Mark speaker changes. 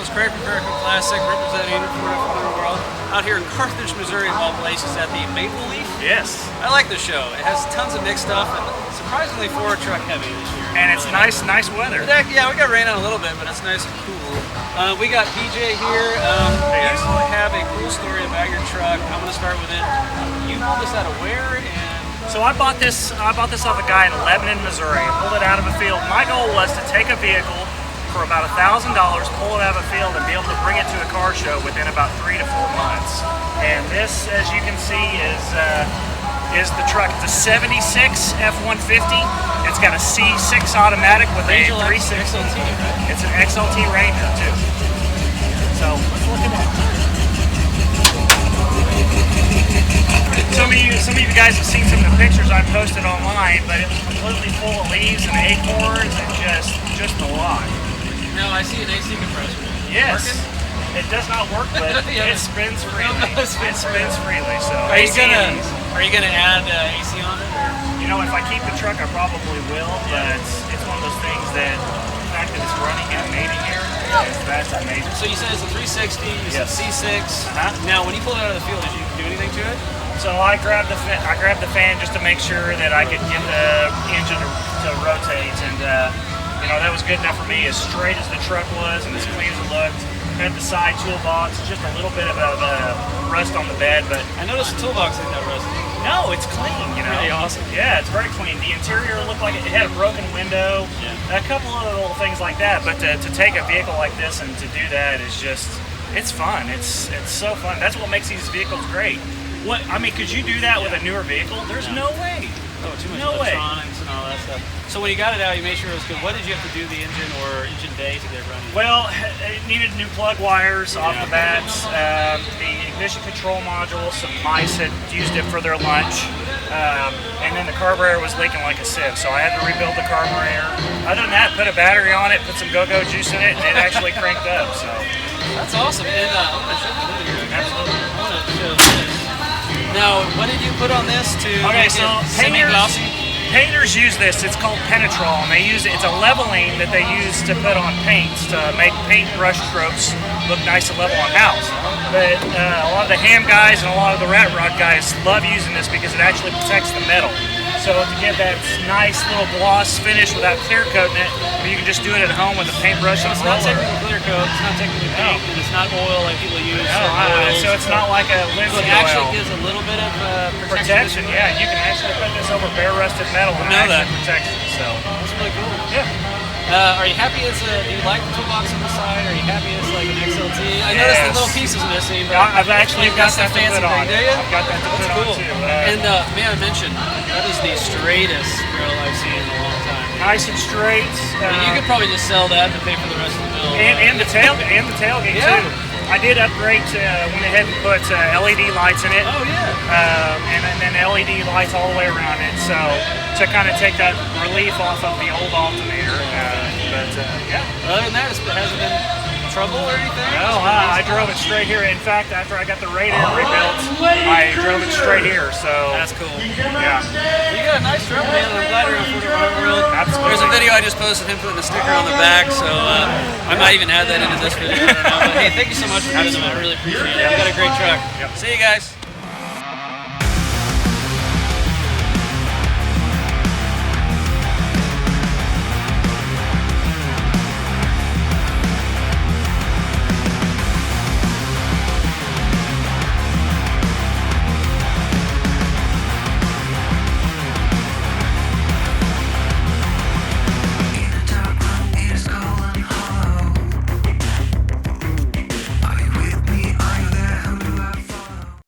Speaker 1: is Craig from CraigerCoClassic, representing for F100 World, out here in Carthage, Missouri, of all places, at the Maple Leaf.
Speaker 2: Yes.
Speaker 1: I like the show. It has tons of mixed stuff, and surprisingly Ford truck heavy this year.
Speaker 2: And it's nice weather.
Speaker 1: Yeah, we got rain on a little bit, but it's nice and cool. We got PJ here. You have a cool story about your truck. I'm going to start with it. You pulled this out of where?
Speaker 2: So I bought this off a guy in Lebanon, Missouri. I pulled it out of a field. My goal was to take a vehicle for about $1,000, pull it out of a field, and be able to bring it to a car show within about 3 to 4 months. And this, as you can see, is the truck. It's a 76 F150. It's got a C6 automatic with a 360.
Speaker 1: XLT, right?
Speaker 2: It's an XLT Ranger too. So let's look at that. Some of you guys have seen some of the pictures I posted online, but it was completely full of leaves and acorns and just a lot.
Speaker 1: No, I see an AC compressor.
Speaker 2: Yes.
Speaker 1: Working?
Speaker 2: It does not work, but
Speaker 1: Yeah.
Speaker 2: it spins freely. It spins freely. So
Speaker 1: Are you gonna add AC on it? Or?
Speaker 2: You know, if I keep the truck, I probably will. But it's one of those things that the fact that it's running and mating here, that's amazing.
Speaker 1: So you said it's a 360. You said C6. Now, when you pulled it out of the field, did you do anything to it?
Speaker 2: So I grabbed the fan just to make sure that I could get the engine to rotate, and you know, that was good enough for me. As straight as the truck was and as clean as it looked. Had the side toolbox, just a little bit of rust on the bed, but
Speaker 1: I noticed the toolbox ain't that rusty.
Speaker 2: no, it's clean. You know,
Speaker 1: Pretty awesome.
Speaker 2: Yeah, it's very clean. The interior looked like it had a broken window, a couple of little things like that. But to take a vehicle like this and to do that is it's fun. It's so fun. That's what makes these vehicles great. What I mean, could you do that with a newer vehicle? There's no way.
Speaker 1: Oh, too much
Speaker 2: No
Speaker 1: electronics and all that stuff. So when you got it out, you made sure it was good. What did you have to do the engine or engine bay to get it running?
Speaker 2: Well, it needed new plug wires off the bat. The ignition control module, some mice had used it for their lunch. And then the carburetor was leaking like a sieve, so I had to rebuild the carburetor. Other than that, put a battery on it, put some go-go juice in it, and it actually cranked up. So
Speaker 1: That's awesome. And I'm going to show you here.
Speaker 2: Absolutely.
Speaker 1: I want to show this. Now, what did you put on this to make it semi-glossy?
Speaker 2: Painters use this. It's called Penetrol, and they use it. It's a leveling that they use to put on paints to make paint brush strokes look nice and level on house. But a lot of the ham guys and a lot of the rat rod guys love using this because it actually protects the metal. So to get that nice little gloss finish without clear coating it, you can just do it at home with a paintbrush and a roller.
Speaker 1: It's not technically clear coat. It's not technically paint. And it's not oil like people use.
Speaker 2: So it's not like a linseed
Speaker 1: oil. It actually
Speaker 2: oil.
Speaker 1: gives a little bit of
Speaker 2: protection. Yeah, you can actually put this over bare rusted metal and it actually protects it. So
Speaker 1: that's really cool.
Speaker 2: Yeah.
Speaker 1: Are you happy do you like the toolbox on the side? Are you happy it's like an XLT? I noticed the little piece is missing. But
Speaker 2: I've actually got that to put on.
Speaker 1: Do you?
Speaker 2: I've got that to put on too.
Speaker 1: And may I mention, that is the straightest grill I've seen in a long time.
Speaker 2: Nice and straight.
Speaker 1: You could probably just sell that to pay for the rest of the bill.
Speaker 2: And the tailgate too. I did upgrade to went ahead and put LED lights in it.
Speaker 1: Oh yeah.
Speaker 2: And then LED lights all the way around it. So to kind of take that relief off of the old alternator. Yeah.
Speaker 1: Other than that, it hasn't been trouble or anything?
Speaker 2: No, I drove it straight here. In fact, after I got the radiator rebuilt, I drove it straight here. So
Speaker 1: that's cool.
Speaker 2: Yeah.
Speaker 1: You got a nice truck, man. I'm glad you're on F100 World.
Speaker 2: Absolutely.
Speaker 1: There's a video I just posted him putting a sticker on the back, so I might even add that into this video. I don't know. But hey, thank you so much for doing it. I really appreciate it. You've got a great truck.
Speaker 2: Yep.
Speaker 1: See you guys.